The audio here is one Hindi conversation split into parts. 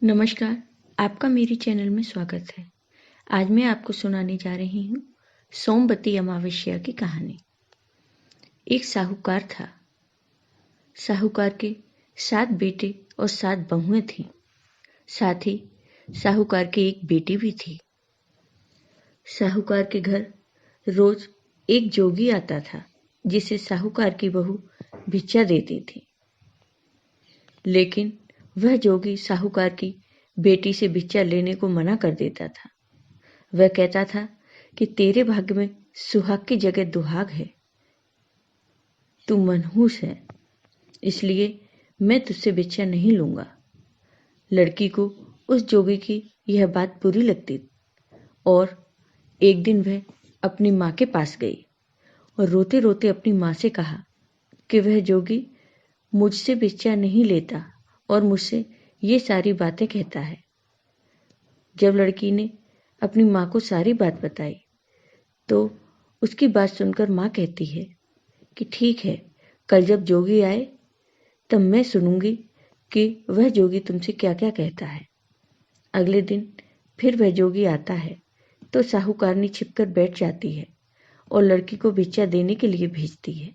नमस्कार, आपका मेरे चैनल में स्वागत है। आज मैं आपको सुनाने जा रही हूँ सोमवती अमावस्या की कहानी। एक साहूकार था। साहूकार के 7 बेटे और 7 बहुएं थीं। साथ ही साहूकार की एक बेटी भी थी। साहूकार के घर रोज एक जोगी आता था, जिसे साहूकार की बहू भिक्षा देती थी। लेकिन वह जोगी साहूकार की बेटी से भिक्षा लेने को मना कर देता था। वह कहता था कि तेरे भाग्य में सुहाग की जगह दुहाग है, तू मनहूस है, इसलिए मैं तुझसे भिक्षा नहीं लूंगा। लड़की को उस जोगी की यह बात बुरी लगती और एक दिन वह अपनी माँ के पास गई और रोते रोते अपनी माँ से कहा कि वह जोगी मुझसे भिक्षा नहीं लेता और मुझसे ये सारी बातें कहता है। जब लड़की ने अपनी माँ को सारी बात बताई तो उसकी बात सुनकर माँ कहती है कि ठीक है, कल जब जोगी आए तब मैं सुनूंगी कि वह जोगी तुमसे क्या क्या कहता है। अगले दिन फिर वह जोगी आता है तो साहूकारनी छिपकर बैठ जाती है और लड़की को भिक्षा देने के लिए भेजती है।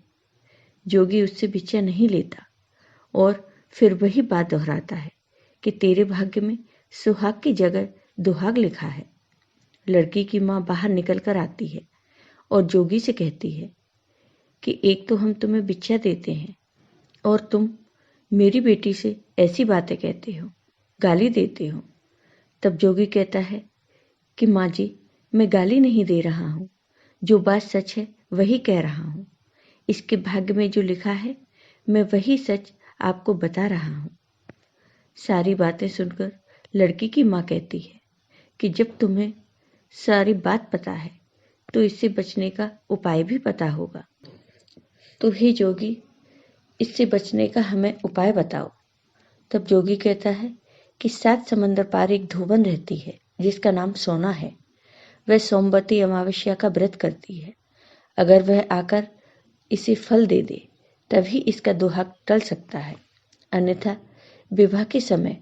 जोगी उससे भिक्षा नहीं लेता और फिर वही बात दोहराता है कि तेरे भाग्य में सुहाग की जगह दुहाग लिखा है। लड़की की माँ बाहर निकल कर आती है और जोगी से कहती है कि एक तो हम तुम्हें भिक्षा देते हैं और तुम मेरी बेटी से ऐसी बातें कहते हो, गाली देते हो। तब जोगी कहता है कि माँ जी, मैं गाली नहीं दे रहा हूँ, जो बात सच है वही कह रहा हूँ। इसके भाग्य में जो लिखा है मैं वही सच आपको बता रहा हूँ। सारी बातें सुनकर लड़की की माँ कहती है कि जब तुम्हें सारी बात पता है तो इससे बचने का उपाय भी पता होगा। तो हे जोगी, इससे बचने का हमें उपाय बताओ। तब जोगी कहता है कि 7 समंदर पार एक धोबन रहती है जिसका नाम सोना है। वह सोमवती अमावस्या का व्रत करती है। अगर वह आकर इसे फल दे दे तभी इसका दुहाग टल सकता है, अन्यथा विवाह के समय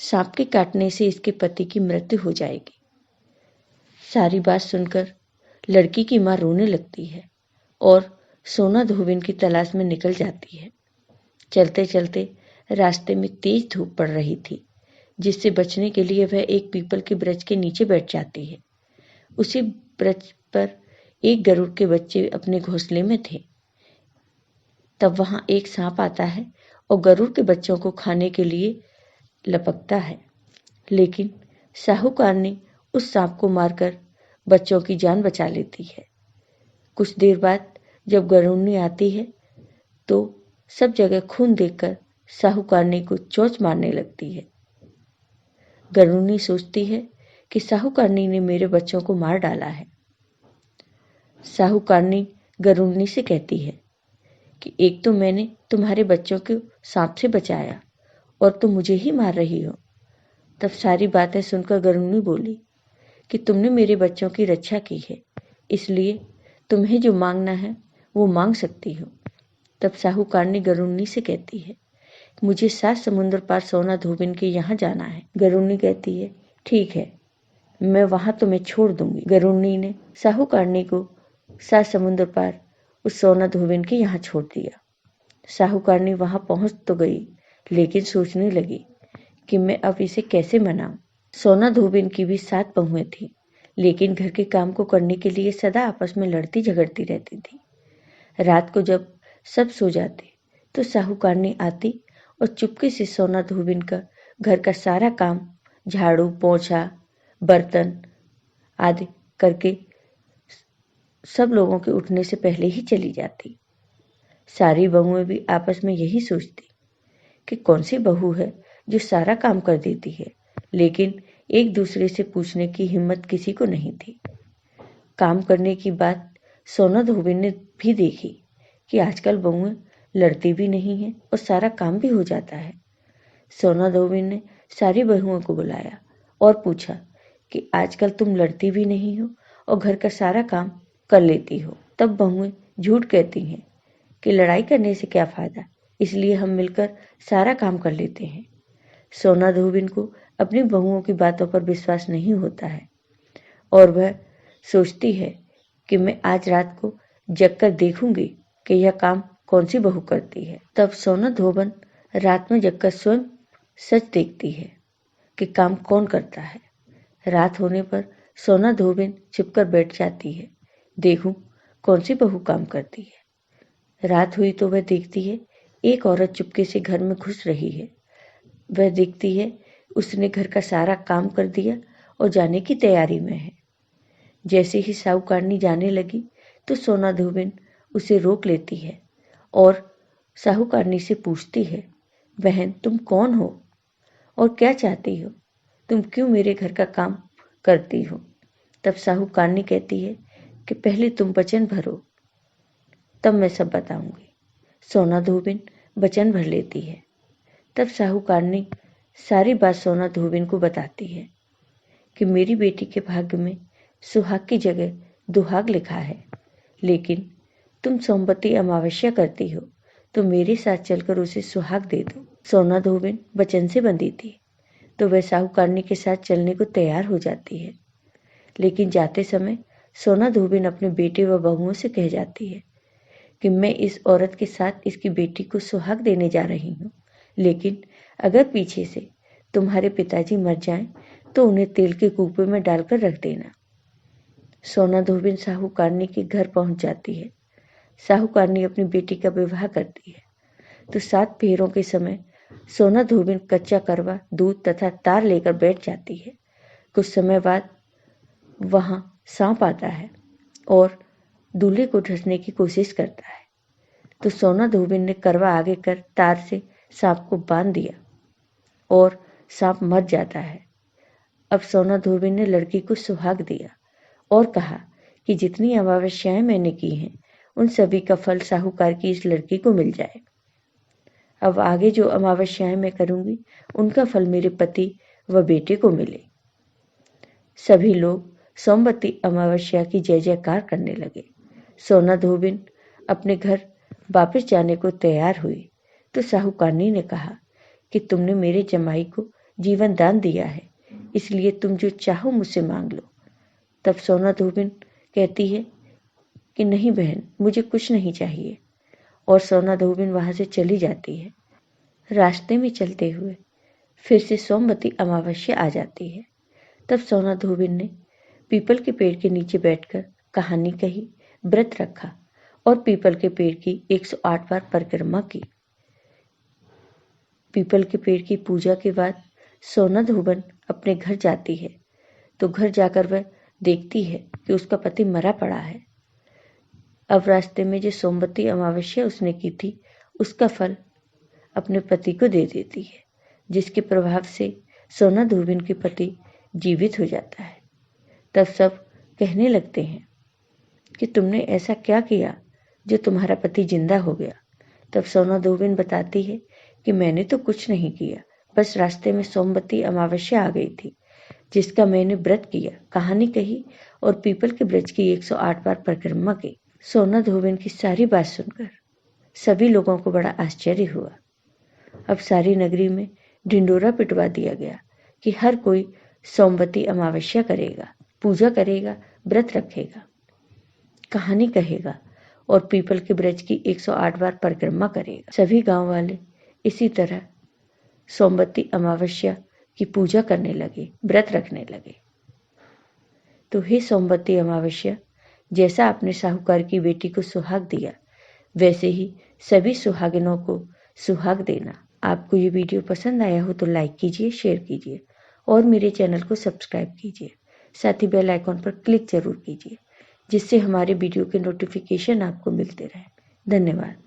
सांप के काटने से इसके पति की मृत्यु हो जाएगी। सारी बात सुनकर लड़की की माँ रोने लगती है और सोना धोबिन की तलाश में निकल जाती है। चलते चलते रास्ते में तेज धूप पड़ रही थी, जिससे बचने के लिए वह एक पीपल के वृक्ष के नीचे बैठ जाती है। उसी वृक्ष पर एक गरुड़ के बच्चे अपने घोंसले में थे। तब वहां एक सांप आता है और गरुड़ के बच्चों को खाने के लिए लपकता है, लेकिन साहूकार ने उस सांप को मारकर बच्चों की जान बचा लेती है। कुछ देर बाद जब गरुड़नी आती है तो सब जगह खून देखकर साहूकारनी को चोंच मारने लगती है। गरुड़नी सोचती है कि साहूकारनी ने मेरे बच्चों को मार डाला है। साहूकारनी गरुड़नी से कहती है कि एक तो मैंने तुम्हारे बच्चों को सांप से बचाया और तुम मुझे ही मार रही हो। तब सारी बातें सुनकर गरुड़नी बोली कि तुमने मेरे बच्चों की रक्षा की है, इसलिए तुम्हें जो मांगना है वो मांग सकती हो। तब साहूकारनी गरुड़नी से कहती है, मुझे 7 समुद्र पार सोना धोबिन के यहाँ जाना है। गरुड़नी कहती है, ठीक है, मैं वहां तुम्हें छोड़ दूंगी। गरुड़नी ने साहूकारनी को 7 समुद्र पार उस सोना धोबिन के यहाँ छोड़ दिया। साहूकारनी वहां पहुंच तो गई, लेकिन सोचने लगी कि मैं अब इसे कैसे मनाऊं। सोना धोबिन की भी 7 बहुएं थीं, लेकिन घर के काम को करने के लिए सदा आपस में लड़ती झगड़ती रहती थी। रात को जब सब सो जाते तो साहूकारनी आती और चुपके से सोना धोबिन का घर का सारा काम, झाड़ू पोंछा बर्तन आदि करके सब लोगों के उठने से पहले ही चली जाती। सारी बहुएं भी आपस में यही सोचती कि कौन सी बहू है जो सारा काम कर देती है, लेकिन एक दूसरे से पूछने की हिम्मत किसी को नहीं थी। काम करने की बात सोना धोबिन ने भी देखी कि आजकल बहुएं लड़ती भी नहीं हैं और सारा काम भी हो जाता है। सोना धोबिन ने सारी बहुओं को बुलाया और पूछा कि आजकल तुम लड़ती भी नहीं हो और घर का सारा काम कर लेती हो। तब बहुएं झूठ कहती हैं कि लड़ाई करने से क्या फायदा, इसलिए हम मिलकर सारा काम कर लेते हैं। सोना धोबिन को अपनी बहुओं की बातों पर विश्वास नहीं होता है और वह सोचती है कि मैं आज रात को जगकर देखूंगी कि यह काम कौन सी बहू करती है। तब सोना धोबन रात में जगकर स्वयं सच देखती है कि काम कौन करता है। रात होने पर सोना धोबिन छिपकर बैठ जाती है, देखूं कौन सी बहू काम करती है। रात हुई तो वह देखती है एक औरत चुपके से घर में घुस रही है। वह देखती है उसने घर का सारा काम कर दिया और जाने की तैयारी में है। जैसे ही साहूकारनी जाने लगी तो सोना धोबिन उसे रोक लेती है और साहूकारनी से पूछती है, बहन तुम कौन हो और क्या चाहती हो? तुम क्यों मेरे घर का काम करती हो? तब साहूकारनी कहती है कि पहले तुम वचन भरो, तब मैं सब बताऊंगी। सोना धोबिन वचन भर लेती है। तब साहूकारनी सारी बात सोना धोबिन को बताती है कि मेरी बेटी के भाग्य में सुहाग की जगह दुहाग लिखा है, लेकिन तुम सोमवती अमावस्या करती हो तो मेरे साथ चलकर उसे सुहाग दे दो। सोना धोबिन वचन से बंधी थी तो वह साहूकारनी के साथ चलने को तैयार हो जाती है, लेकिन जाते समय सोना धोबिन अपने बेटे व बहुओं से कह जाती है कि मैं इस औरत के साथ इसकी बेटी को सुहाग देने जा रही हूँ, लेकिन अगर पीछे से तुम्हारे पिताजी मर जाएं तो उन्हें तेल के कूपे में डालकर रख देना। सोना धोबिन साहूकारनी के घर पहुंच जाती है। साहूकारनी अपनी बेटी का विवाह करती है तो 7 फेरों के समय सोना धोबिन कच्चा करवा, दूध तथा तार लेकर बैठ जाती है। कुछ समय बाद वहां सांप आता है और दूल्हे को ढसने की कोशिश करता है तो सोना धोबिन ने करवा आगे कर तार से सांप को बांध दिया और सांप मर जाता है। अब सोना धोबिन ने लड़की को सुहाग दिया और कहा कि जितनी अमावस्याएं मैंने की हैं उन सभी का फल साहूकार की इस लड़की को मिल जाए। अब आगे जो अमावस्याएं मैं करूंगी उनका फल मेरे पति व बेटे को मिले। सभी लोग सोमवती अमावस्या की जय जयकार करने लगे। सोना धोबिन अपने घर वापस जाने को तैयार हुई तो साहूकारनी ने कहा कि तुमने मेरे जमाई को जीवन दान दिया है, इसलिए तुम जो चाहो मुझसे मांग लो। तब सोना धोबिन कहती है कि नहीं बहन, मुझे कुछ नहीं चाहिए, और सोना धोबिन वहां से चली जाती है। रास्ते में चलते हुए फिर से सोमवती अमावस्या आ जाती है। तब सोना धोबिन ने पीपल के पेड़ के नीचे बैठकर कहानी कही, व्रत रखा और पीपल के पेड़ की 108 बार परिक्रमा की। पीपल के पेड़ की पूजा के बाद सोना धोबिन अपने घर जाती है तो घर जाकर वह देखती है कि उसका पति मरा पड़ा है। अब रास्ते में जो सोमवती अमावस्या उसने की थी उसका फल अपने पति को दे देती है, जिसके प्रभाव से सोना धोबिन के पति जीवित हो जाता है। तब सब कहने लगते हैं कि तुमने ऐसा क्या किया जो तुम्हारा पति जिंदा हो गया। तब सोना धोबिन बताती है कि मैंने तो कुछ नहीं किया, बस रास्ते में सोमवती अमावस्या आ गई थी जिसका मैंने व्रत किया, कहानी कही और पीपल के वृक्ष की 108 बार परिक्रमा की। सोना धोबिन की सारी बात सुनकर सभी लोगों को बड़ा आश्चर्य हुआ। अब सारी नगरी में ढिंडोरा पिटवा दिया गया कि हर कोई सोमवती अमावस्या करेगा, पूजा करेगा, व्रत रखेगा, कहानी कहेगा और पीपल के वृक्ष की 108 बार परिक्रमा करेगा। सभी गांव वाले इसी तरह सोमवती अमावस्या की पूजा करने लगे, व्रत रखने लगे। तो हे सोमवती अमावस्या, जैसा आपने साहूकार की बेटी को सुहाग दिया वैसे ही सभी सुहागिनों को सुहाग देना। आपको ये वीडियो पसंद आया हो तो लाइक कीजिए, शेयर कीजिए और मेरे चैनल को सब्सक्राइब कीजिए। साथ ही बेल आइकॉन पर क्लिक जरूर कीजिए जिससे हमारे वीडियो के नोटिफिकेशन आपको मिलते रहे। धन्यवाद।